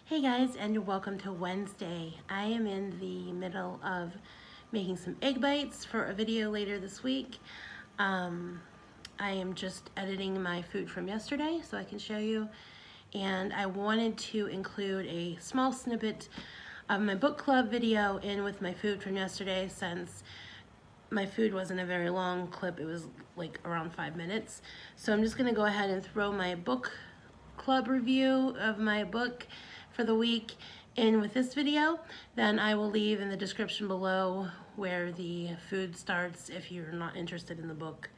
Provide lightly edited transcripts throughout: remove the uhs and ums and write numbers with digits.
Hey guys, and welcome to Wednesday. I am in the middle of making some egg bites for a video later this week. I am just editing my food from yesterday so I can show you. And I wanted to include a small snippet of my book club video in with my food from yesterday, since my food wasn't a very long clip. It was like around 5 minutes. So I'm just gonna go ahead and throw my book club review of my book for the week in with this video. Then I will leave in the description below where the food starts if you're not interested in the book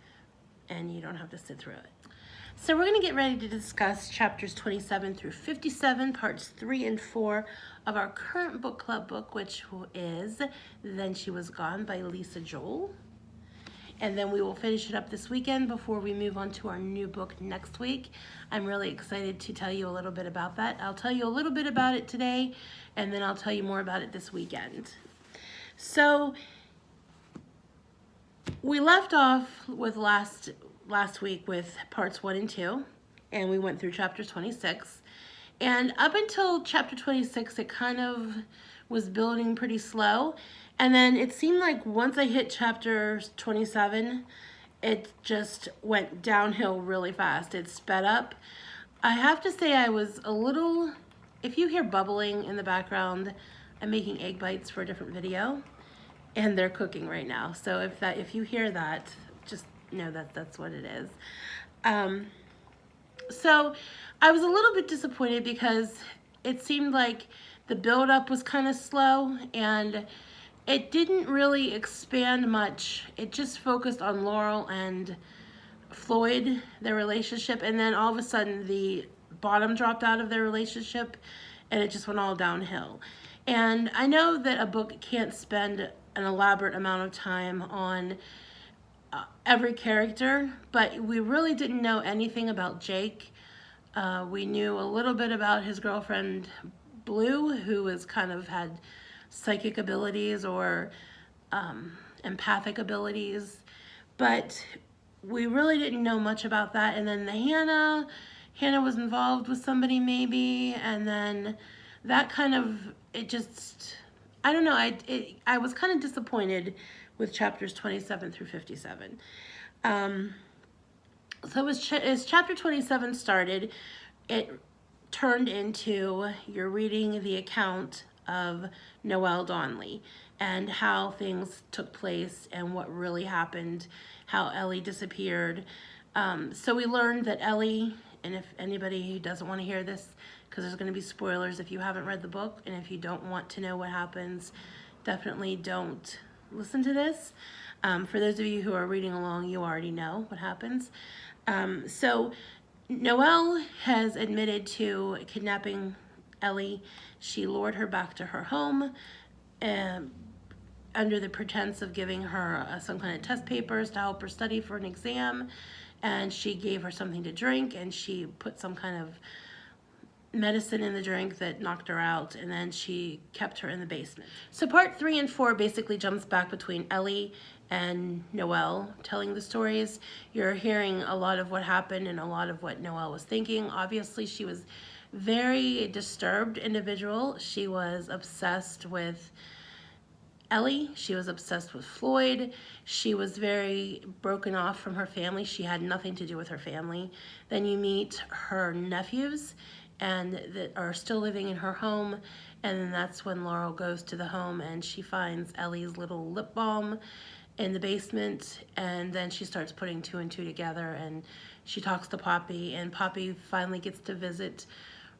and you don't have to sit through it. So we're going to get ready to discuss chapters 27 through 57, parts 3 and 4 of our current book club book, which is Then She Was Gone by Lisa Joel. And then we will finish it up this weekend before we move on to our new book next week. I'm really excited to tell you a little bit about that. I'll tell you a little bit about it today, and then I'll tell you more about it this weekend. So we left off with last week with parts 1 and 2, and we went through chapter 26. And up until chapter 26, it kind of was building pretty slow. And then it seemed like once I hit chapter 27, it just went downhill really fast. It sped up. I have to say I was a little, if you hear bubbling in the background, I'm making egg bites for a different video, and they're cooking right now. So if you hear that, just know that that's what it is. So I was a little bit disappointed because it seemed like the build-up was kind of slow, and it didn't really expand much. It just focused on Laurel and Floyd, their relationship, and then all of a sudden the bottom dropped out of their relationship and it just went all downhill. And I know that a book can't spend an elaborate amount of time on every character, but we really didn't know anything about Jake. We knew a little bit about his girlfriend Blue, who was kind of had psychic abilities or empathic abilities, but we really didn't know much about that. And then the Hannah was involved with somebody maybe, and then that kind of, it just, I don't know, I was kind of disappointed with chapters 27 through 57. So as chapter 27 started, it turned into, you're reading the account of Noelle Donnelly and how things took place and what really happened, how Ellie disappeared. So we learned that Ellie, and if anybody who doesn't want to hear this, because there's going to be spoilers if you haven't read the book, and if you don't want to know what happens, definitely don't listen to this. For those of you who are reading along, you already know what happens. So Noelle has admitted to kidnapping Ellie. She lured her back to her home under the pretense of giving her some kind of test papers to help her study for an exam, and she gave her something to drink, and she put some kind of medicine in the drink that knocked her out, and then she kept her in the basement. So part 3 and 4 basically jumps back between Ellie and Noelle telling the stories. You're hearing a lot of what happened and a lot of what Noelle was thinking. Obviously, she was very disturbed individual. She was obsessed with Ellie. She was obsessed with Floyd. She was very broken off from her family. She had nothing to do with her family. Then you meet her nephews and that are still living in her home, and then that's when Laurel goes to the home and she finds Ellie's little lip balm in the basement, and then she starts putting 2 and 2 together, and she talks to Poppy, and Poppy finally gets to visit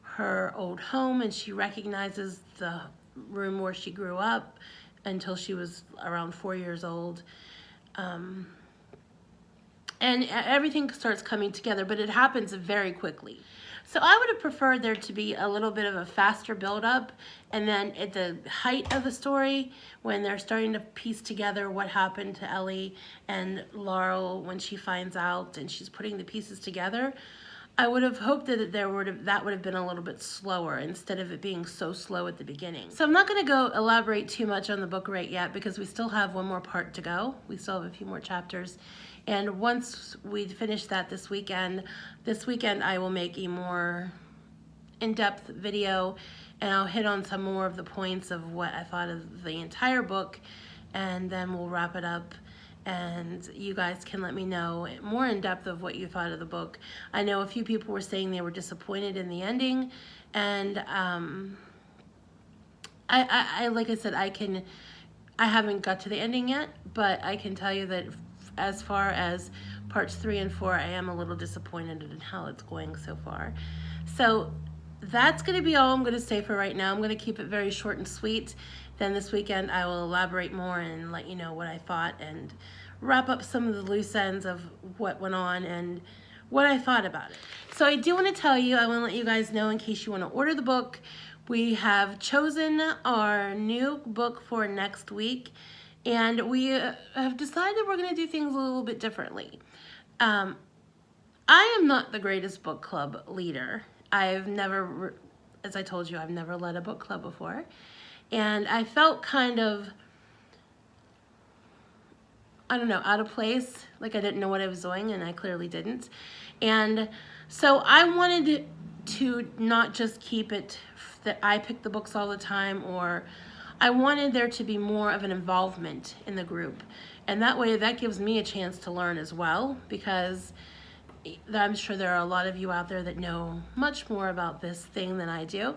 her old home, and she recognizes the room where she grew up until she was around 4 years old. And everything starts coming together, but it happens very quickly. So I would have preferred there to be a little bit of a faster build-up, and then at the height of the story, when they're starting to piece together what happened to Ellie and Laurel when she finds out and she's putting the pieces together, I would have hoped that that would have been a little bit slower instead of it being so slow at the beginning. So I'm not going to go elaborate too much on the book right yet because we still have one more part to go. We still have a few more chapters. And once we finish that this weekend I will make a more in-depth video and I'll hit on some more of the points of what I thought of the entire book, and then we'll wrap it up. And you guys can let me know more in depth of what you thought of the book. I know a few people were saying they were disappointed in the ending, and I like I said, I haven't got to the ending yet, but I can tell you that as far as parts 3 and 4, I am a little disappointed in how it's going so far. So that's going to be all I'm going to say for right now. I'm going to keep it very short and sweet. Then this weekend I will elaborate more and let you know what I thought and wrap up some of the loose ends of what went on and what I thought about it. So I do want to tell you, I want to let you guys know in case you want to order the book, we have chosen our new book for next week, and we have decided we're going to do things a little bit differently. I am not the greatest book club leader. I've never, as I told you, I've never led a book club before. And I felt kind of, I don't know, out of place, like I didn't know what I was doing, and I clearly didn't. And so I wanted to not just keep it that I pick the books all the time, or I wanted there to be more of an involvement in the group. And that way, that gives me a chance to learn as well, because I'm sure there are a lot of you out there that know much more about this thing than I do.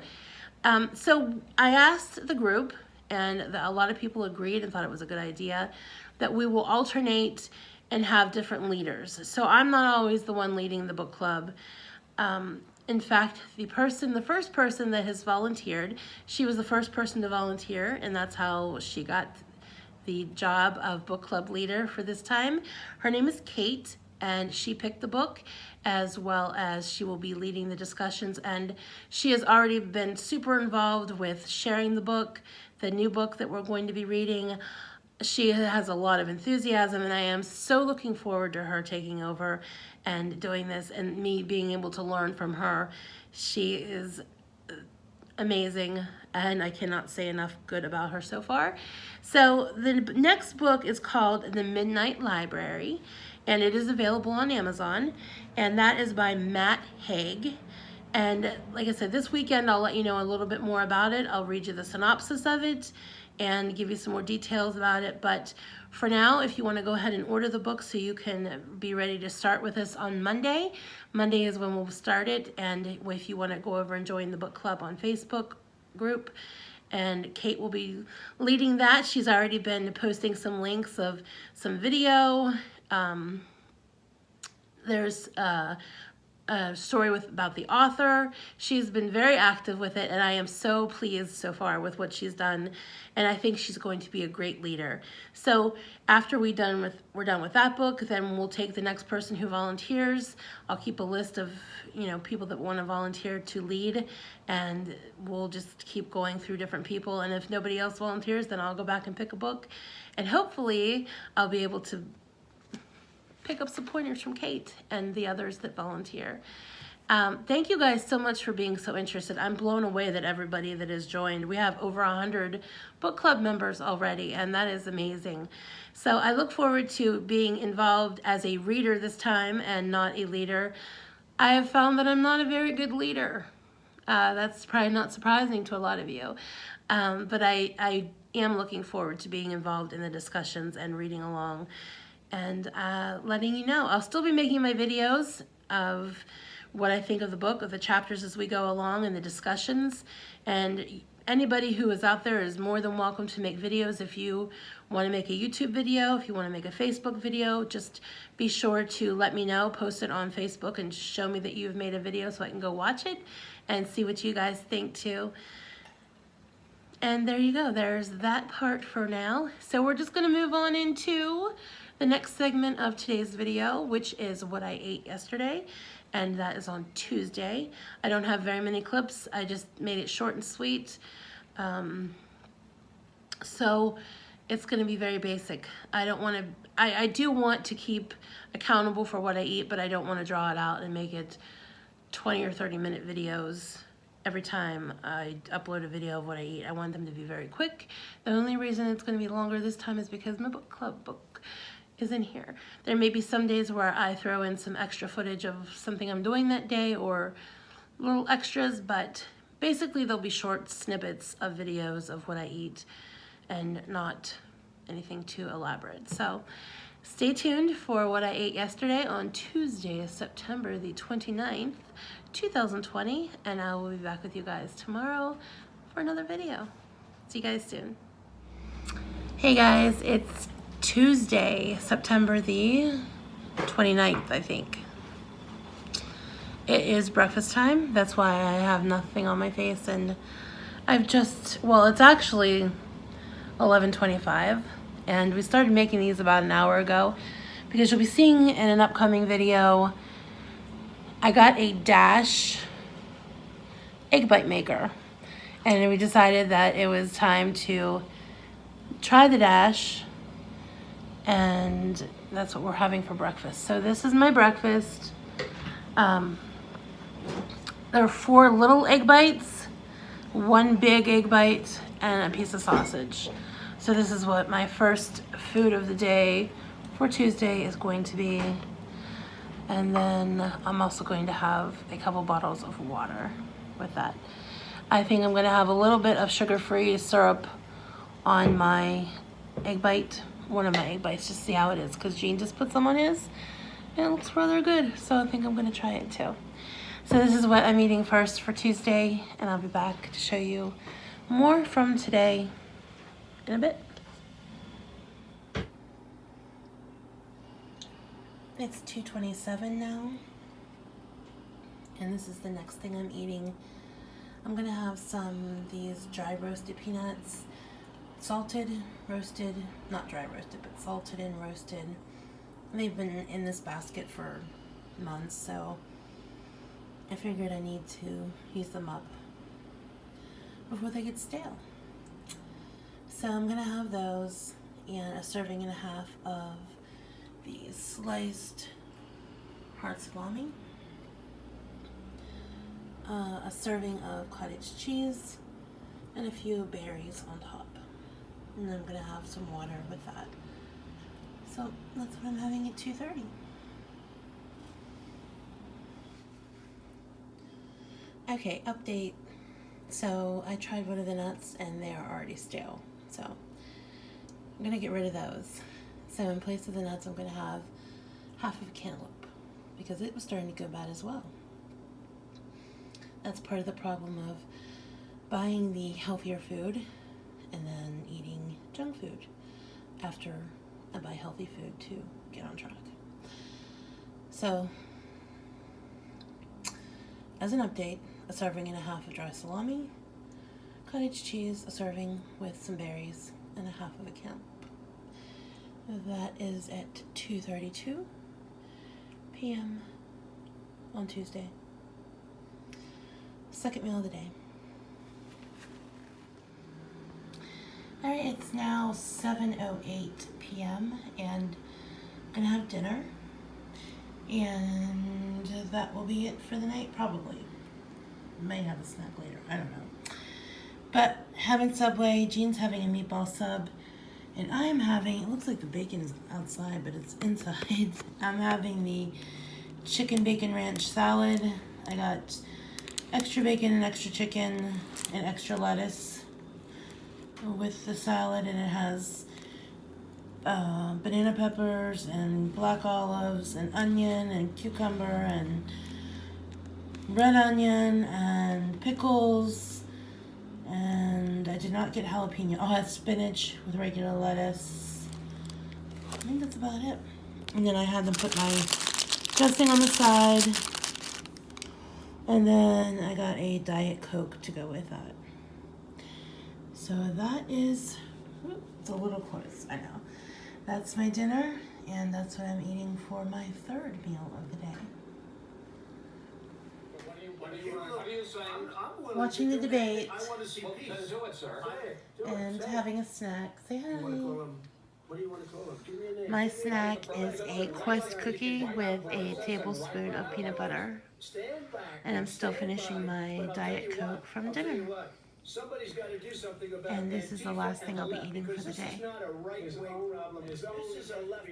So I asked the group, and a lot of people agreed and thought it was a good idea, that we will alternate and have different leaders. So I'm not always the one leading the book club. In fact, the first person that has volunteered, she was the first person to volunteer, and that's how she got the job of book club leader for this time. Her name is Kate, and she picked the book, as well as she will be leading the discussions, and she has already been super involved with sharing the book, the new book that we're going to be reading. She has a lot of enthusiasm, and I am so looking forward to her taking over and doing this and me being able to learn from her. She is amazing, and I cannot say enough good about her so far. So the next book is called The Midnight Library, and it is available on Amazon, and that is by Matt Haig. And like I said, this weekend I'll let you know a little bit more about it. I'll read you the synopsis of it and give you some more details about it. But for now, if you want to go ahead and order the book so you can be ready to start with us on Monday. Monday is when we'll start it, and if you want to go over and join the book club on Facebook group, and Kate will be leading that. She's already been posting some links of some video. There's a story about the author. She's been very active with it, and I am so pleased so far with what she's done, and I think she's going to be a great leader. So after we're done with that book, then we'll take the next person who volunteers. I'll keep a list of people that want to volunteer to lead, and we'll just keep going through different people, and if nobody else volunteers, then I'll go back and pick a book, and hopefully I'll be able to pick up some pointers from Kate and the others that volunteer. Thank you guys so much for being so interested. I'm blown away that everybody that has joined. We have over 100 book club members already, and that is amazing. So I look forward to being involved as a reader this time and not a leader. I have found that I'm not a very good leader. That's probably not surprising to a lot of you. But I am looking forward to being involved in the discussions and reading along and letting you know. I'll still be making my videos of what I think of the book, of the chapters as we go along, and the discussions. And anybody who is out there is more than welcome to make videos. If you want to make a YouTube video, if you want to make a Facebook video, just be sure to let me know, post it on Facebook, and show me that you've made a video so I can go watch it and see what you guys think too. And there you go, there's that part for now. So we're just going to move on into the next segment of today's video, which is what I ate yesterday, and that is on Tuesday. I don't have very many clips. I just made it short and sweet. So it's going to be very basic. I do want to keep accountable for what I eat, but I don't want to draw it out and make it 20 or 30 minute videos every time I upload a video of what I eat. I want them to be very quick. The only reason it's going to be longer this time is because my book club book is in here. There may be some days where I throw in some extra footage of something I'm doing that day or little extras, but basically there'll be short snippets of videos of what I eat and not anything too elaborate. So stay tuned for what I ate yesterday on Tuesday, September the 29th, 2020, and I will be back with you guys tomorrow for another video. See you guys soon. Hey guys, it's Tuesday, September the 29th, I think. It is breakfast time. That's why I have nothing on my face, and I've just, well, it's actually 11:25, and we started making these about an hour ago because you'll be seeing in an upcoming video, I got a Dash egg bite maker, and we decided that it was time to try the Dash, and that's what we're having for breakfast. So this is my breakfast. There are 4 little egg bites, 1 big egg bite, and a piece of sausage. So this is what my first food of the day for Tuesday is going to be. And then I'm also going to have a couple bottles of water with that. I think I'm going to have a little bit of sugar-free syrup on my egg bite, one of my egg bites, just see how it is, because Gene just put some on his and it looks rather good, so I think I'm going to try it too. So this is what I'm eating first for Tuesday, and I'll be back to show you more from today in a bit. It's 2:27 now, and this is the next thing I'm eating. I'm gonna have these dry roasted peanuts, salted, roasted, not dry roasted, but salted and roasted. They've been in this basket for months, so I figured I need to use them up before they get stale. So I'm gonna have those and a serving and a half of the sliced hard salami, a serving of cottage cheese, and a few berries on top. And then I'm gonna have some water with that. So that's what I'm having at 2:30. Okay, update. So I tried one of the nuts and they are already stale. So I'm gonna get rid of those. So in place of the nuts, I'm gonna have half of a cantaloupe because it was starting to go bad as well. That's part of the problem of buying the healthier food and then eating junk food after I buy healthy food to get on track. So as an update, a serving and a half of dry salami, cottage cheese, a serving with some berries, and a half of a cantaloupe. That is at 2:32 p.m. on Tuesday. Second meal of the day. Alright, it's now 7:08 p.m. and I'm gonna have dinner, and that will be it for the night, probably. May have a snack later, I don't know. But having Subway, Jean's having a meatball sub, and I'm having, it looks like the bacon is outside, but it's inside. I'm having the chicken bacon ranch salad. I got extra bacon and extra chicken and extra lettuce with the salad, and it has banana peppers and black olives and onion and cucumber and red onion and pickles, and I did not get jalapeno. Oh, I had spinach with regular lettuce. I think that's about it. And then I had them put my dressing on the side, and then I got a Diet Coke to go with that. So that is, it's a little close, I know. That's my dinner, and that's what I'm eating for my third meal of the day. Watching the debate and having a snack. Say hi. What do you want to call them? Give me a name. My snack is a Quest cookie with a tablespoon of peanut butter, and I'm still finishing my Diet Coke from dinner. Somebody's got to do something about And this is the last thing I'll be eating for the day. This is not a right-wing problem. This is a left.